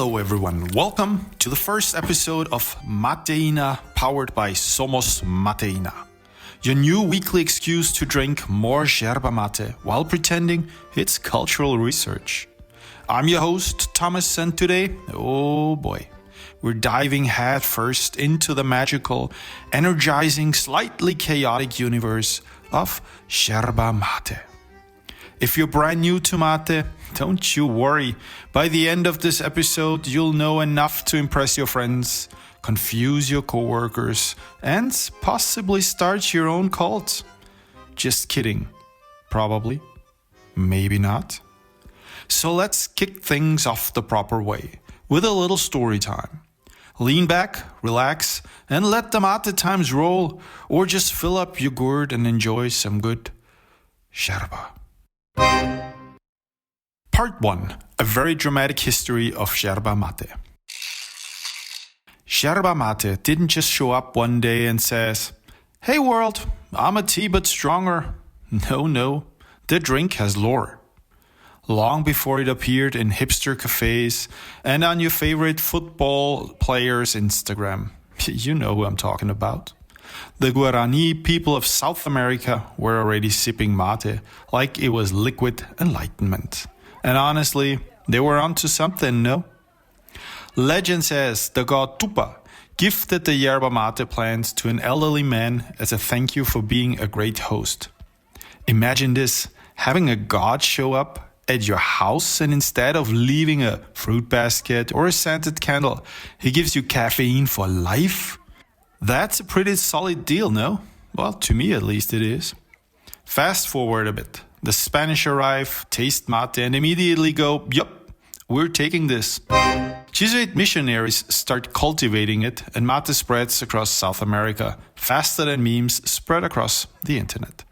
Hello everyone, welcome to the first episode of Mateina powered by Somos Mateina. Your new weekly excuse to drink more yerba mate while pretending it's cultural research. I'm your host Thomas, and today, oh boy, we're diving head first into the magical, energizing, slightly chaotic universe of yerba mate. If you're brand new to mate, don't you worry. By the end of this episode, you'll know enough to impress your friends, confuse your coworkers, and possibly start your own cult. Just kidding. Probably. Maybe not. So let's kick things off the proper way with a little story time. Lean back, relax, and let the mate times roll, or just fill up your gourd and enjoy some good yerba. Part 1. A very dramatic history of yerba mate. Yerba mate didn't just show up one day and says, "Hey world, I'm a tea but stronger." No, the drink has lore. Long before it appeared in hipster cafes and on your favorite football player's Instagram. You know who I'm talking about. The Guarani people of South America were already sipping mate like it was liquid enlightenment. And honestly, they were onto something, no? Legend says the god Tupa gifted the yerba mate plant to an elderly man as a thank you for being a great host. Imagine this, having a god show up at your house, and instead of leaving a fruit basket or a scented candle, he gives you caffeine for life? That's a pretty solid deal, no? Well, to me at least it is. Fast forward a bit. The Spanish arrive, taste mate, and immediately go, yup, we're taking this. Jesuit missionaries start cultivating it, and mate spreads across South America faster than memes spread across the internet.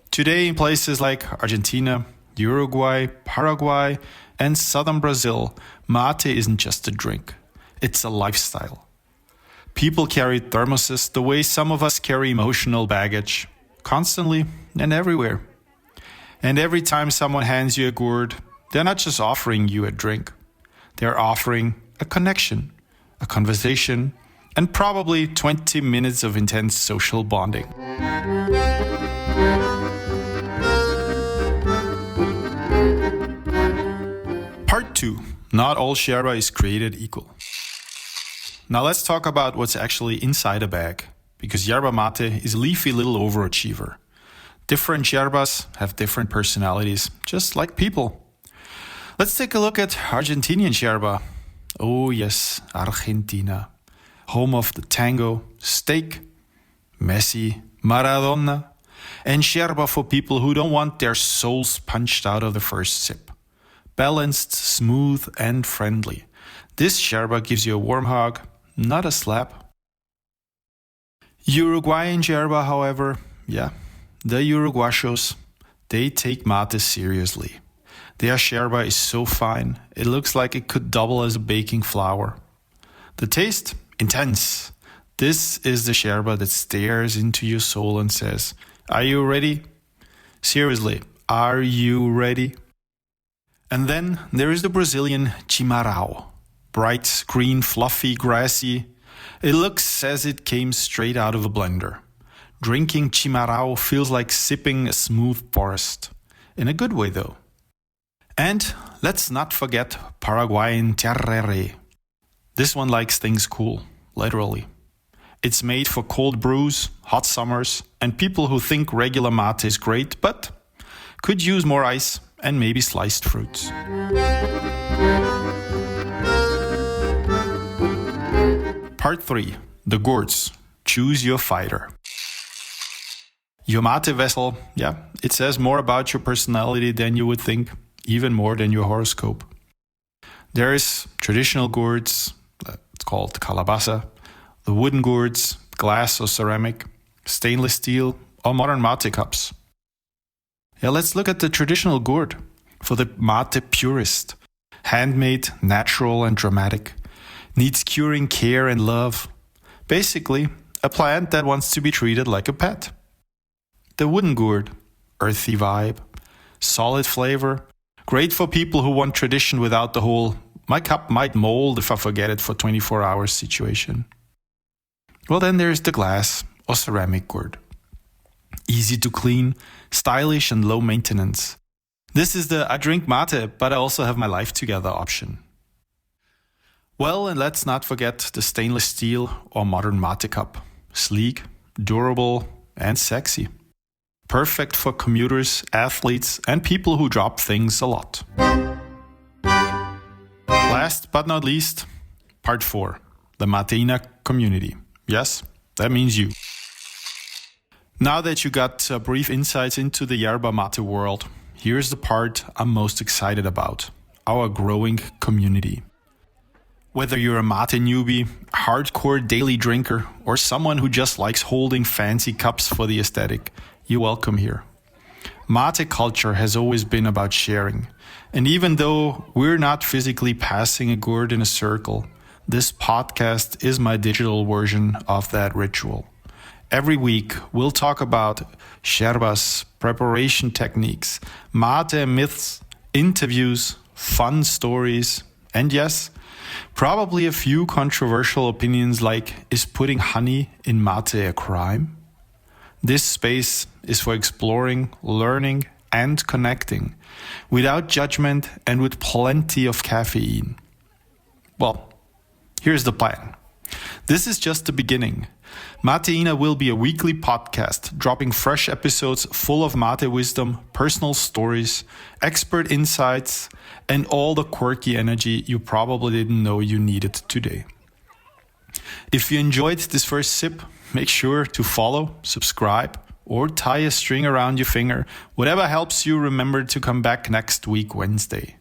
Today, in places like Argentina, Uruguay, Paraguay, and southern Brazil, mate isn't just a drink. It's a lifestyle. People carry thermoses the way some of us carry emotional baggage, constantly and everywhere. And every time someone hands you a gourd, they're not just offering you a drink. They're offering a connection, a conversation, and probably 20 minutes of intense social bonding. Part 2. Not all yerba is created equal. Now let's talk about what's actually inside a bag, because yerba mate is a leafy little overachiever. Different yerbas have different personalities, just like people. Let's take a look at Argentinian yerba. Oh yes, Argentina. Home of the tango, steak, Messi, Maradona, and yerba for people who don't want their souls punched out of the first sip. Balanced, smooth, and friendly. This yerba gives you a warm hug, not a slap. Uruguayan yerba, however, the Uruguayos, they take mate seriously. Their yerba is so fine, it looks like it could double as a baking flour. The taste? Intense. This is the yerba that stares into your soul and says, "Are you ready? Seriously, are you ready?" And then there is the Brazilian Chimarrão. Bright, green, fluffy, grassy. It looks as it came straight out of a blender. Drinking Chimarrão feels like sipping a smooth forest. In a good way, though. And let's not forget Paraguayan Tereré. This one likes things cool, literally. It's made for cold brews, hot summers, and people who think regular mate is great, but could use more ice and maybe sliced fruits. Part 3. The gourds. Choose your fighter. Your mate vessel, it says more about your personality than you would think, even more than your horoscope. There's traditional gourds, it's called calabaza, the wooden gourds, glass or ceramic, stainless steel, or modern mate cups. Let's look at the traditional gourd for the mate purist. Handmade, natural, and dramatic. Needs curing care and love. Basically, a plant that wants to be treated like a pet. The wooden gourd, earthy vibe, solid flavor, great for people who want tradition without the whole My cup might mold if I forget it for 24 hours situation. Well, then there's the glass or ceramic gourd. Easy to clean, stylish and low maintenance. This is the I drink mate, but I also have my life together option. Well, and let's not forget the stainless steel or modern mate cup. Sleek, durable, and sexy. Perfect for commuters, athletes, and people who drop things a lot. Last but not least, part 4, the Mateina community. Yes, that means you. Now that you got brief insights into the yerba mate world, here's the part I'm most excited about, our growing community. Whether you're a mate newbie, hardcore daily drinker, or someone who just likes holding fancy cups for the aesthetic, you're welcome here. Mate culture has always been about sharing, and even though we're not physically passing a gourd in a circle, this podcast is my digital version of that ritual. Every week, we'll talk about yerbas, preparation techniques, mate myths, interviews, fun stories, and yes, probably a few controversial opinions like, is putting honey in mate a crime? This space is for exploring, learning, and connecting, without judgment and with plenty of caffeine. Well, here's the plan. This is just the beginning. Mateina will be a weekly podcast, dropping fresh episodes full of mate wisdom, personal stories, expert insights, and all the quirky energy you probably didn't know you needed today. If you enjoyed this first sip, make sure to follow, subscribe, or tie a string around your finger, whatever helps you remember to come back next week, Wednesday.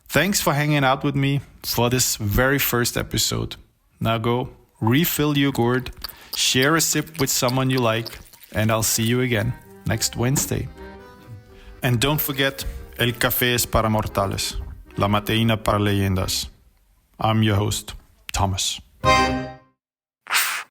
Thanks for hanging out with me for this very first episode. Now go, refill your gourd, share a sip with someone you like, and I'll see you again next Wednesday. And don't forget, el café es para mortales, la mateína para leyendas. I'm your host, Thomas.